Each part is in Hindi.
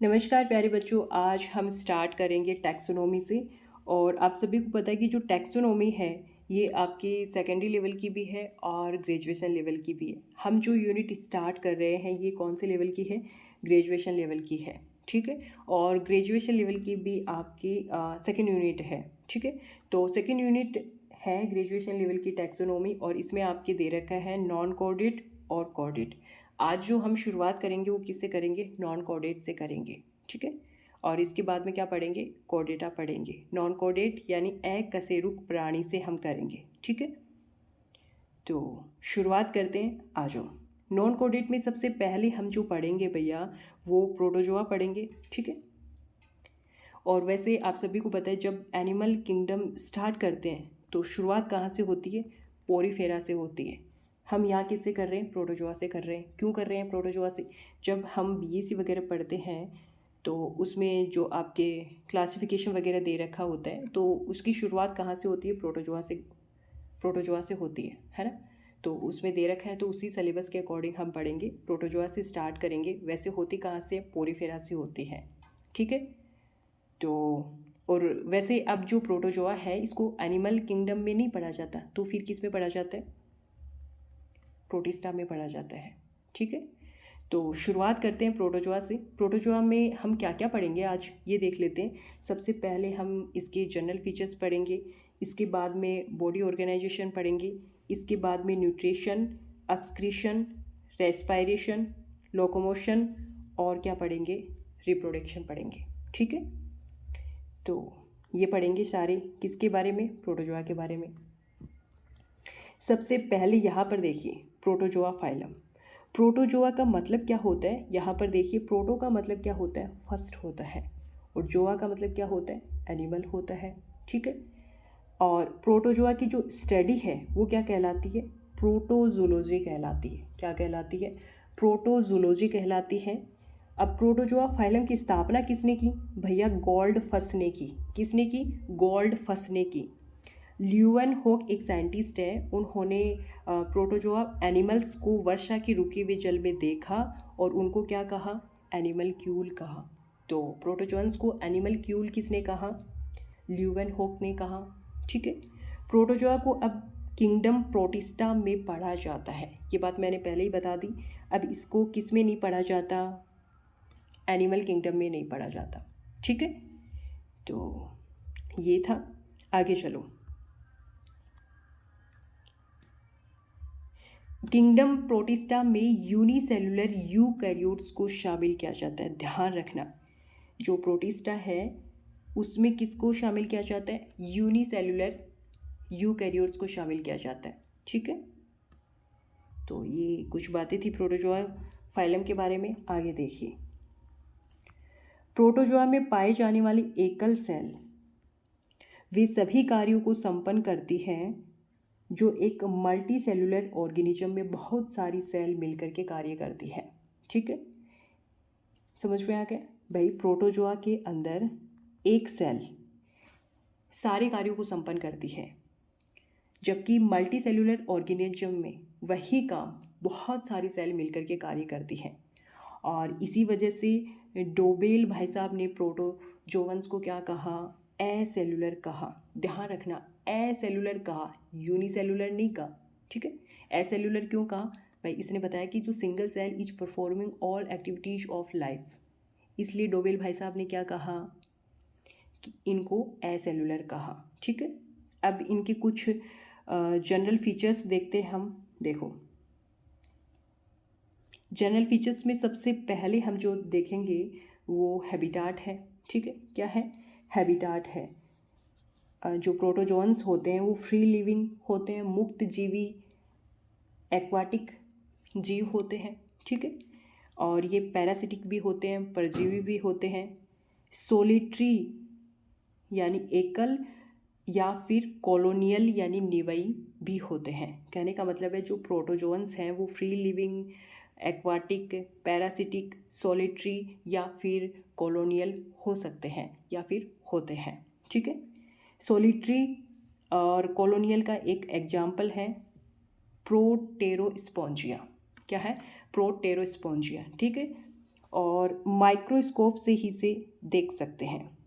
नमस्कार प्यारे बच्चों, आज हम स्टार्ट करेंगे टैक्सोनॉमी से। और आप सभी को पता है कि जो टैक्सोनॉमी है ये आपकी सेकेंडरी लेवल की भी है और ग्रेजुएशन लेवल की भी है। हम जो यूनिट स्टार्ट कर रहे हैं ये कौन से लेवल की है? ग्रेजुएशन लेवल की है, ठीक है। और ग्रेजुएशन लेवल की भी आपकी सेकेंड यूनिट है, ठीक है। तो सेकेंड यूनिट है ग्रेजुएशन लेवल की टैक्सोनॉमी और इसमें आपके दे रखा है नॉन कोऑर्डिनेट और कोऑर्डिनेट। आज जो हम शुरुआत करेंगे वो किससे करेंगे? नॉन कोऑर्डिनेट से करेंगे, ठीक है। और इसके बाद में क्या पढ़ेंगे? कोऑर्डिनेटा पढ़ेंगे। नॉन कोऑर्डिनेट यानी अकशेरुक प्राणी से हम करेंगे, ठीक है। तो शुरुआत करते हैं, आ जाओ। नॉन कोऑर्डिनेट में सबसे पहले हम जो पढ़ेंगे भैया वो प्रोटोजोआ पढ़ेंगे, ठीक है। और वैसे आप सभी को पता है जब एनिमल किंगडम स्टार्ट करते हैं तो शुरुआत कहाँ से होती है? पोरीफेरा से होती है। हम यहाँ किससे कर रहे हैं? प्रोटोजोआ से कर रहे हैं। क्यों कर रहे हैं प्रोटोजोआ से? जब हम बीएससी वगैरह पढ़ते हैं तो उसमें जो आपके क्लासिफिकेशन वगैरह दे रखा होता है तो उसकी शुरुआत कहाँ से होती है? प्रोटोजोआ से होती है ना। तो उसमें दे रखा है तो उसी सिलेबस के अकॉर्डिंग हम पढ़ेंगे। प्रोटोजोआ से स्टार्ट करेंगे। वैसे होती कहाँ से? पोरीफेरा से होती है, ठीक है। तो और वैसे अब जो प्रोटोजोआ है इसको एनिमल किंगडम में नहीं पढ़ा जाता, तो फिर किस में पढ़ा जाता है? प्रोटिस्टा में पढ़ा जाता है, ठीक है। तो शुरुआत करते हैं प्रोटोजोआ से। प्रोटोजोआ में हम क्या क्या पढ़ेंगे आज ये देख लेते हैं। सबसे पहले हम इसके जनरल फीचर्स पढ़ेंगे, इसके बाद में बॉडी ऑर्गेनाइजेशन पढ़ेंगे, इसके बाद में न्यूट्रिशन, एक्सक्रीशन, रेस्पायरेशन, लोकोमोशन और क्या पढ़ेंगे? रिप्रोडक्शन पढ़ेंगे, ठीक है। तो ये पढ़ेंगे सारे किसके बारे में? प्रोटोजोआ के बारे में। सबसे पहले यहाँ पर देखिए प्रोटोजोआ फाइलम। प्रोटोजोआ का मतलब क्या होता है? यहाँ पर देखिए प्रोटो का मतलब क्या होता है? फर्स्ट होता है। और जोआ का मतलब क्या होता है? एनिमल होता है, ठीक है। और प्रोटोजोआ की जो स्टडी है वो क्या कहलाती है? प्रोटोजोलॉजी कहलाती है। क्या कहलाती है? प्रोटोजोलॉजी कहलाती है। अब प्रोटोजोआ फाइलम की स्थापना किसने की? भैया गोल्डफस ने की। किसने की? गोल्डफस ने की। ल्यूवेनहोक एक साइंटिस्ट है, उन्होंने प्रोटोजोआ एनिमल्स को वर्षा के रुके हुए जल में देखा और उनको क्या कहा? एनिमल क्यूल कहा। तो प्रोटोजोन्स को एनिमल क्यूल किसने कहा? ल्यूवेनहोक ने कहा, ठीक है। प्रोटोजोआ को अब किंगडम प्रोटिस्टा में पढ़ा जाता है, ये बात मैंने पहले ही बता दी। अब इसको किस में नहीं पढ़ा जाता? एनिमल किंगडम में नहीं पढ़ा जाता, ठीक है। तो ये था, आगे चलो। किंगडम प्रोटिस्टा में यूनिसेलुलर यूकैरियोट्स को शामिल किया जाता है। ध्यान रखना, जो प्रोटिस्टा है उसमें किसको शामिल किया जाता है? यूनिसेलुलर यूकैरियोट्स को शामिल किया जाता है, ठीक है। तो ये कुछ बातें थी प्रोटोजोआ फाइलम के बारे में। आगे देखिए, प्रोटोजोआ में पाए जाने वाली एकल सेल वे सभी कार्यों को संपन्न करती हैं जो एक मल्टी सेलुलर ऑर्गेनिज्म में बहुत सारी सेल मिलकर के कार्य करती है, ठीक है। समझ में आ गया भाई? प्रोटोजोआ के अंदर एक सेल सारे कार्यों को संपन्न करती है, जबकि मल्टी सेलुलर ऑर्गेनिज्म में वही काम बहुत सारी सेल मिलकर के कार्य करती हैं। और इसी वजह से डोबेल भाई साहब ने प्रोटोजोवंस को क्या कहा? एसेलुलर कहा। ध्यान रखना, एसेलुलर कहा, यूनिसेलुलर नहीं कहा, ठीक है। एसेलुलर क्यों कहा? भाई इसने बताया कि जो single cell is performing all activities of life, इसलिए डोबेल भाई साहब ने क्या कहा? कि इनको एसेलुलर कहा, ठीक है। अब इनके कुछ जनरल फीचर्स देखते हैं हम। देखो, जनरल फीचर्स में सबसे पहले हम जो देखेंगे वो हैबिटाट है, ठीक है। क्या है? हैबिटाट है। जो प्रोटोजोन्स होते हैं वो फ्री लिविंग होते हैं, मुक्त जीवी एक्वाटिक जीव होते हैं, ठीक है। और ये पैरासिटिक भी होते हैं, परजीवी भी होते हैं। सोलिट्री यानी एकल या फिर कॉलोनियल यानी निवई भी होते हैं। कहने का मतलब है जो प्रोटोजोन्स हैं वो free living, aquatic, parasitic, solitary या फिर कॉलोनियल हो सकते हैं या फिर होते हैं, ठीक है। सोलिट्री और कॉलोनियल का एक एग्जाम्पल है प्रोटेरोस्पोंजिया। क्या है? प्रोटेरोस्पोंजिया, ठीक है। और माइक्रोस्कोप से ही से देख सकते हैं।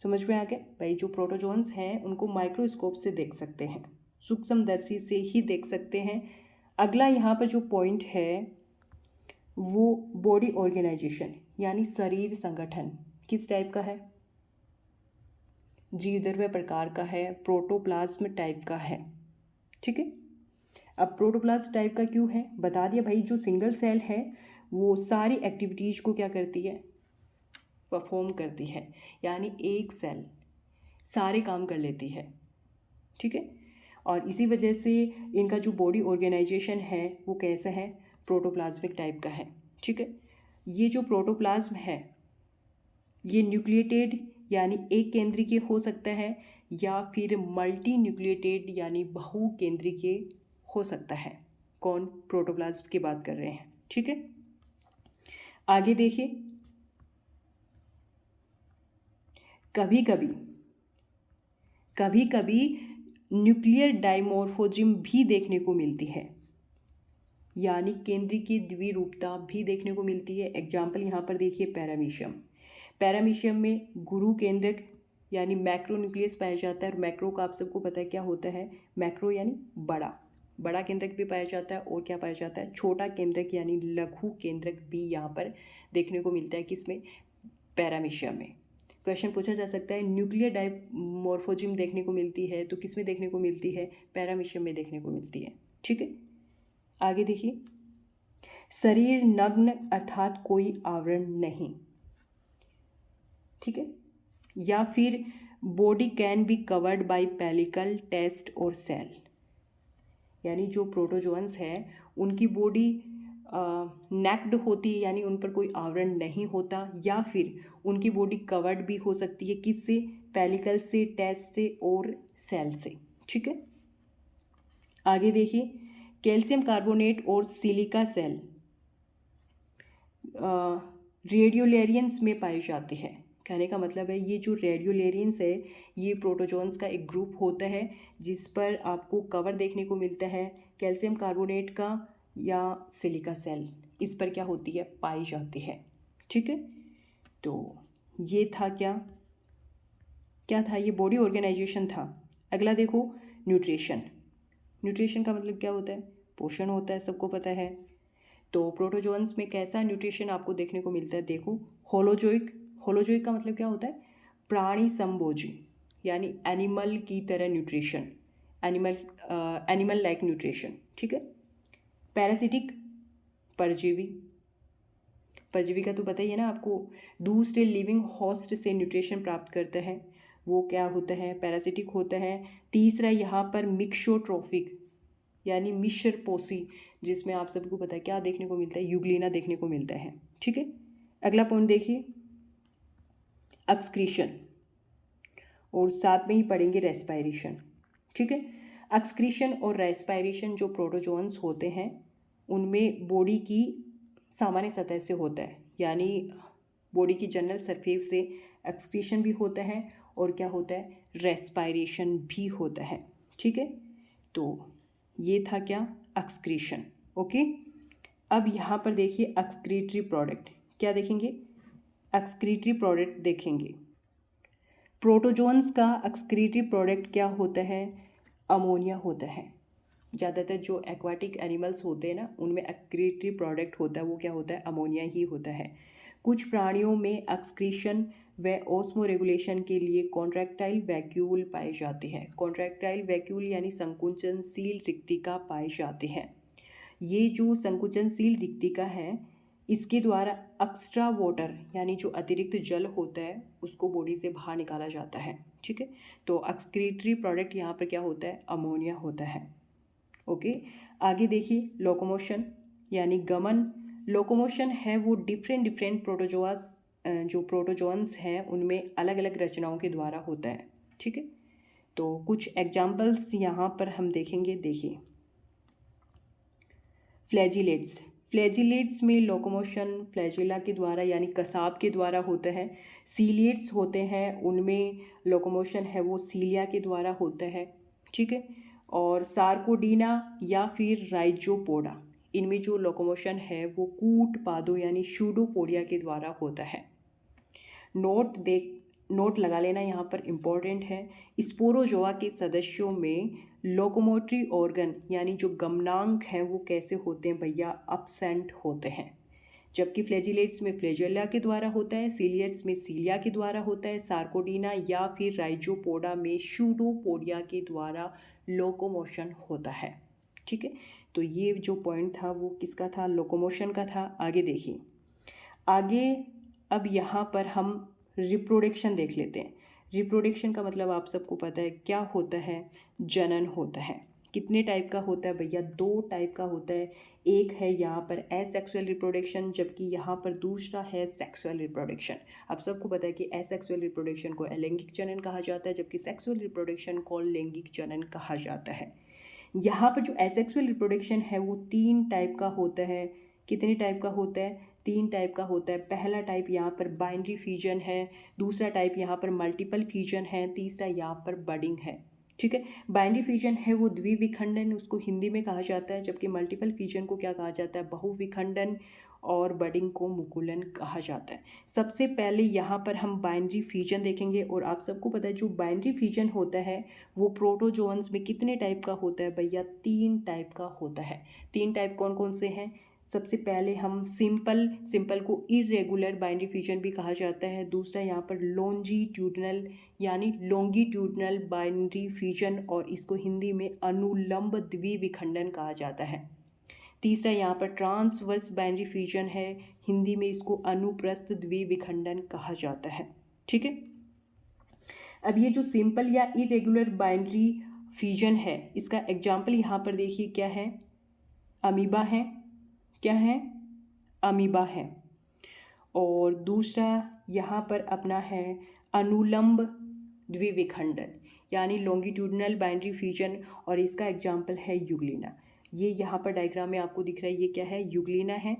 समझ में आ गया भाई, जो प्रोटोजोन्स हैं उनको माइक्रोस्कोप से देख सकते हैं, सूक्ष्मदर्शी से ही देख सकते हैं। अगला यहाँ पर जो पॉइंट है वो बॉडी ऑर्गेनाइजेशन यानी शरीर संगठन किस टाइप का है, जीवद्रव्य प्रकार का है, प्रोटोप्लाज्म टाइप का है। ठीक है, अब प्रोटोप्लाज्म टाइप का क्यों है बता दिया भाई, जो सिंगल सेल है वो सारी एक्टिविटीज को क्या करती है, परफॉर्म करती है, यानी एक सेल सारे काम कर लेती है। ठीक है, और इसी वजह से इनका जो बॉडी ऑर्गेनाइजेशन है वो कैसा है, प्रोटोप्लाज्मिक टाइप का है। ठीक है, ये जो प्रोटोप्लाज्म है ये न्यूक्लिएटेड यानी एक केंद्रीय हो सकता है या फिर मल्टी न्यूक्लिएटेड यानी बहुकेंद्रीय हो सकता है। कौन, प्रोटोप्लाज्म की बात कर रहे हैं। ठीक है, आगे देखिए, कभी कभी न्यूक्लियर डाइमॉर्फोजिम भी देखने को मिलती है, यानी केंद्रीय की द्विरूपता भी देखने को मिलती है। एग्जाम्पल यहाँ पर देखिए, पैरामीशियम में गुरु केंद्रक यानी मैक्रो न्यूक्लियस पाया जाता है। और मैक्रो का आप सबको पता है क्या होता है, मैक्रो यानी बड़ा केंद्रक भी पाया जाता है, और क्या पाया जाता है, छोटा केंद्रक यानी लघु केंद्रक भी यहाँ पर देखने को मिलता है। किसमें, पैरामीशियम में। क्वेश्चन पूछा जा सकता है न्यूक्लियर डाइमॉर्फोजिम देखने को मिलती है तो किस में देखने को मिलती है, पैरामीशियम में देखने को मिलती है। ठीक है, आगे देखिए, शरीर नग्न अर्थात कोई आवरण नहीं। ठीक है, या फिर body can be covered by pellicle, test और सेल, यानी जो प्रोटोजोन्स हैं उनकी बॉडी नेक्ड होती है, यानी उन पर कोई आवरण नहीं होता, या फिर उनकी बॉडी कवर्ड भी हो सकती है, किससे, पेलिकल से, टेस्ट से और सेल से। ठीक है, आगे देखिए, कैल्शियम कार्बोनेट और सिलिका सेल रेडियोलेरियंस में पाए जाते हैं। कहने का मतलब है ये जो रेडियोलेरियंस है ये प्रोटोजोन्स का एक ग्रुप होता है जिस पर आपको कवर देखने को मिलता है कैल्शियम कार्बोनेट का या सिलिका सेल, इस पर क्या होती है, पाई जाती है। ठीक है, तो ये था क्या था, ये बॉडी ऑर्गेनाइजेशन था। अगला देखो, न्यूट्रिशन का मतलब क्या होता है, पोषण होता है, सबको पता है। तो प्रोटोजोन्स में कैसा न्यूट्रिशन आपको देखने को मिलता है, देखो, होलोजोइक का मतलब क्या होता है, प्राणी संभोजी यानी एनिमल की तरह न्यूट्रिशन, एनिमल लाइक न्यूट्रिशन। ठीक है, पैरासिटिक, परजीवी का तो पता ही है ना आपको, दूसरे लिविंग होस्ट से न्यूट्रिशन प्राप्त करता है, वो क्या होता है, पैरासिटिक होता है। तीसरा यहाँ पर मिक्सोट्रोफिक यानी मिश्र पोषी, जिसमें आप सबको पता है क्या देखने को मिलता है, यूग्लिना देखने को मिलता है। ठीक है, अगला पॉइंट देखिए, एक्सक्रीशन, और साथ में ही पढ़ेंगे रेस्पायरेशन। ठीक है, एक्सक्रीशन और रेस्पायरेशन जो प्रोटोजोन्स होते हैं उनमें बॉडी की सामान्य सतह से होता है, यानी बॉडी की जनरल सरफेस से एक्सक्रीशन भी होता है और क्या होता है, रेस्पायरेशन भी होता है। ठीक है, तो ये था क्या, एक्सक्रीशन। ओके, अब यहाँ पर देखिए एक्सक्रीटरी प्रोडक्ट, क्या देखेंगे, एक्सक्रीटरी प्रोडक्ट देखेंगे। प्रोटोजोन्स का एक्सक्रीटरी प्रोडक्ट क्या होता है, अमोनिया होता है। ज़्यादातर जो एक्वाटिक एनिमल्स होते हैं ना उनमें एक्सक्रीटरी प्रोडक्ट होता है, वो क्या होता है, अमोनिया ही होता है। कुछ प्राणियों में एक्सक्रीशन व ऑस्मो रेगुलेशन के लिए कॉन्ट्रैक्टाइल वैक्यूल पाए जाते हैं। कॉन्ट्रैक्टाइल वैक्यूल यानी संकुचनशील रिक्तिका पाए जाते हैं। ये जो संकुचनशील रिक्तिका है इसके द्वारा एक्स्ट्रा वाटर यानी जो अतिरिक्त जल होता है उसको बॉडी से बाहर निकाला जाता है। ठीक है, तो एक्सक्रीटरी प्रोडक्ट यहाँ पर क्या होता है, अमोनिया होता है। ओके, आगे देखिए, लोकोमोशन यानी गमन। लोकोमोशन है वो डिफरेंट जो प्रोटोजोन्स हैं उनमें अलग अलग रचनाओं के द्वारा होता है। ठीक है, तो कुछ एग्जाम्पल्स यहाँ पर हम देखेंगे। देखिए, फ्लैजिलेट्स में लोकोमोशन फ्लैजिला के द्वारा यानी कसाब के द्वारा होता है। सीलिएट्स होते हैं उनमें लोकोमोशन है वो सीलिया के द्वारा होता है। ठीक है, और सार्कोडीना या फिर राइजोपोडा, इनमें जो लोकोमोशन है वो कूट पादों यानी सूडोपोडिया के द्वारा होता है। नोट लगा लेना यहाँ पर इम्पोर्टेंट है। स्पोरोजोआ के सदस्यों में लोकोमोटरी ऑर्गन यानी जो गमनांक हैं वो कैसे होते हैं भैया, अब्सेंट होते हैं। जबकि फ्लैजिलेट्स में फ्लैजेला के द्वारा होता है, सीलियर्स में सीलिया के द्वारा होता है, सार्कोडीना या फिर राइजोपोडा में सूडोपोडिया के द्वारा लोकोमोशन होता है। ठीक है, तो ये जो पॉइंट था वो किसका था, लोकोमोशन का था। आगे देखिए, आगे अब यहाँ पर हम रिप्रोडक्शन देख लेते हैं। रिप्रोडक्शन का मतलब आप सबको पता है क्या होता है, जनन होता है। कितने टाइप का होता है भैया, 2 टाइप का होता है। एक है यहाँ पर एसेक्सुअल रिप्रोडक्शन, जबकि यहाँ पर दूसरा है सेक्सुअल रिप्रोडक्शन। आप सबको पता है कि एसेक्सुअल रिप्रोडक्शन को अलैंगिक जनन कहा जाता है, जबकि सेक्सुअल रिप्रोडक्शन को लैंगिक जनन कहा जाता है। यहाँ पर जो एसेक्सुअल रिप्रोडक्शन है वो 3 टाइप का होता है। कितने टाइप का होता है, 3 टाइप का होता है। पहला टाइप यहाँ पर बाइनरी फ्यूजन है, दूसरा टाइप यहाँ पर मल्टीपल फ्यूजन है, तीसरा यहाँ पर बडिंग है। ठीक है, बाइनरी फ्यूजन है वो द्विविखंडन, उसको हिंदी में कहा जाता है, जबकि मल्टीपल फ्यूजन को क्या कहा जाता है, बहुविखंडन, और बडिंग को मुकुलन कहा जाता है। सबसे पहले यहाँ पर हम बाइनरी फ्यूजन देखेंगे। और आप सबको पता है जो बाइनरी फ्यूजन होता है वो प्रोटोजोअन्स में कितने टाइप का होता है भैया, 3 टाइप का होता है। 3 टाइप कौन कौन से हैं, सबसे पहले हम सिंपल को इरेगुलर बाइनरी फ्यूजन भी कहा जाता है। दूसरा यहाँ पर लॉन्जिट्यूडनल यानी लॉन्गिट्यूडनल बाइनरी फ्यूजन, और इसको हिंदी में अनुलंब द्विविखंडन कहा जाता है। तीसरा यहाँ पर ट्रांसवर्स बाइनरी फ्यूजन है, हिंदी में इसको अनुप्रस्थ द्विविखंडन कहा जाता है। ठीक है, अब ये जो सिंपल या इरेगुलर बाइनरी फ्यूजन है इसका एग्जाम्पल यहाँ पर देखिए क्या है, अमीबा है, क्या है, अमीबा है। और दूसरा यहाँ पर अपना है अनुलंब द्विविखंडन यानी लॉन्गिट्यूडनल बाइनरी फ्यूजन, और इसका एग्जाम्पल है यूग्लिना। ये यहाँ पर डायग्राम में आपको दिख रहा है, ये क्या है, यूग्लिना है।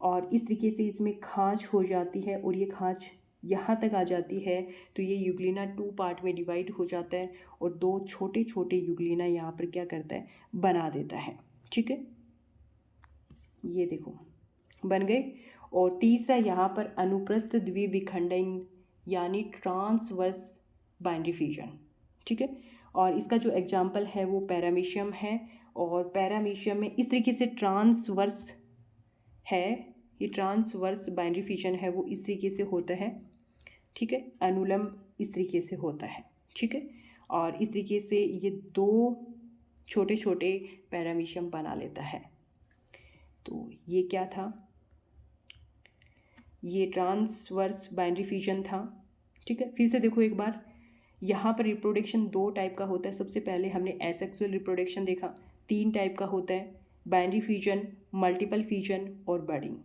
और इस तरीके से इसमें खांच हो जाती है और ये खांच यहाँ तक आ जाती है, तो ये यूग्लिना 2 पार्ट में डिवाइड हो जाता है और 2 छोटे छोटे यूग्लिना यहाँ पर क्या करता है, बना देता है। ठीक है, ये देखो बन गए। और तीसरा यहाँ पर अनुप्रस्थ द्विविखंडन यानी ट्रांसवर्स बाइनरी फ्यूजन। ठीक है, और इसका जो एग्जाम्पल है वो पैरामीशियम है। और पैरामीशियम में इस तरीके से ट्रांसवर्स है, ये ट्रांसवर्स बाइनरी फ्यूजन है वो इस तरीके से होता है। ठीक है, अनुलंब इस तरीके से होता है। ठीक है, और इस तरीके से ये 2 छोटे छोटे पैरामीशियम बना लेता है। तो ये क्या था, ये ट्रांसवर्स बाइनरी फ्यूजन था। ठीक है, फिर से देखो एक बार, यहाँ पर रिप्रोडक्शन 2 टाइप का होता है। सबसे पहले हमने एसेक्सुअल रिप्रोडक्शन देखा, 3 टाइप का होता है, बाइनरी फ्यूजन, मल्टीपल फ्यूजन और बडिंग।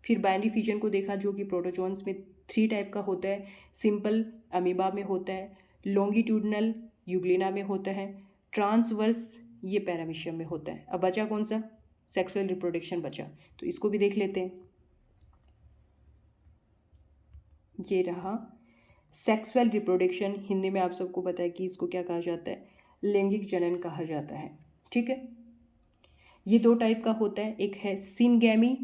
फिर बाइनरी फ्यूजन को देखा जो कि प्रोटोजोन्स में 3 टाइप का होता है, सिंपल अमीबा में होता है, लॉन्गिट्यूडनल यूग्लिना में होता है, ट्रांसवर्स ये पैरामीशियम में होता है। अब बचा कौन सा, सेक्सुअल रिप्रोडक्शन बचा, तो इसको भी देख लेते हैं। ये रहा सेक्सुअल रिप्रोडक्शन, हिंदी में आप सबको पता है कि इसको क्या कहा जाता है, लैंगिक जनन कहा जाता है। ठीक है, ये 2 टाइप का होता है, एक है सिनगैमी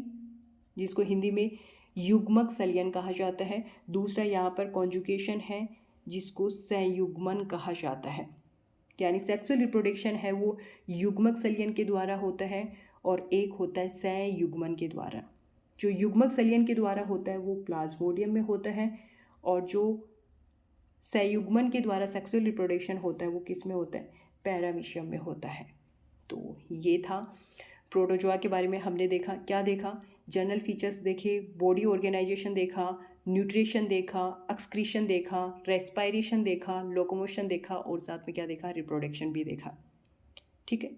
जिसको हिंदी में युग्मक सलियन कहा जाता है, दूसरा यहाँ पर कॉन्जुगेशन है जिसको संयुग्मन कहा जाता है। यानी सेक्सुअल रिप्रोडक्शन है वो युग्मक सलियन के द्वारा होता है और एक होता है संयुग्मन के द्वारा। जो युग्मक सलियन के द्वारा होता है वो प्लाज्मोडियम में होता है, और जो संयुग्मन के द्वारा सेक्सुअल रिप्रोडक्शन होता है वो किस में होता है, पैरामीशियम में होता है। तो ये था प्रोटोजोआ के बारे में हमने देखा। क्या देखा, जनरल फीचर्स देखे, बॉडी ऑर्गेनाइजेशन देखा, न्यूट्रिशन देखा, एक्सक्रीशन देखा, रेस्पायरेशन देखा, लोकोमोशन देखा, और साथ में क्या देखा, रिप्रोडक्शन भी देखा। ठीक है,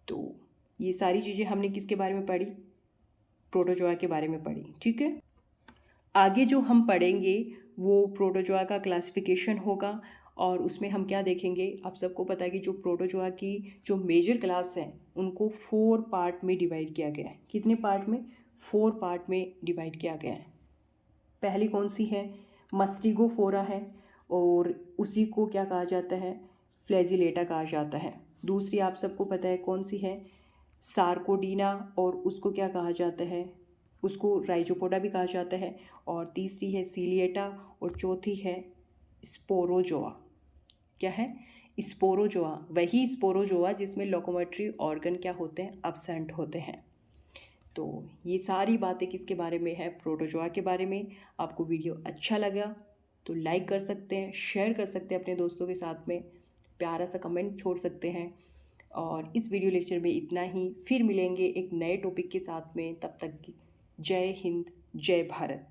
तो ये सारी चीज़ें हमने किसके बारे में पढ़ी, प्रोटोजोआ के बारे में पढ़ी। ठीक है, आगे जो हम पढ़ेंगे वो प्रोटोजोआ का क्लासिफिकेशन होगा, और उसमें हम क्या देखेंगे, आप सबको पता है कि जो प्रोटोजोआ की जो मेजर क्लास हैं उनको 4 पार्ट में डिवाइड किया गया है। कितने पार्ट में, 4 पार्ट में डिवाइड किया गया है। पहली कौन सी है, मस्टिगोफोरा है, और उसी को क्या कहा जाता है, फ्लैजिलेटा कहा जाता है। दूसरी आप सबको पता है कौन सी है, सार्कोडीना और उसको क्या कहा जाता है, उसको राइजोपोडा भी कहा जाता है। और तीसरी है सीलिएटा और चौथी है स्पोरोजोआ। क्या है? स्पोरोजोआ, वही स्पोरोजोआ जिसमें लोकोमोटरी ऑर्गन क्या होते हैं, अब्सेंट होते हैं। तो ये सारी बातें किसके बारे में है, प्रोटोजोआ के बारे में। आपको वीडियो अच्छा लगा तो लाइक कर सकते हैं, शेयर कर सकते हैं अपने दोस्तों के साथ में, प्यारा सा कमेंट छोड़ सकते हैं। और इस वीडियो लेक्चर में इतना ही, फिर मिलेंगे एक नए टॉपिक के साथ में। तब तक की जय हिंद, जय भारत।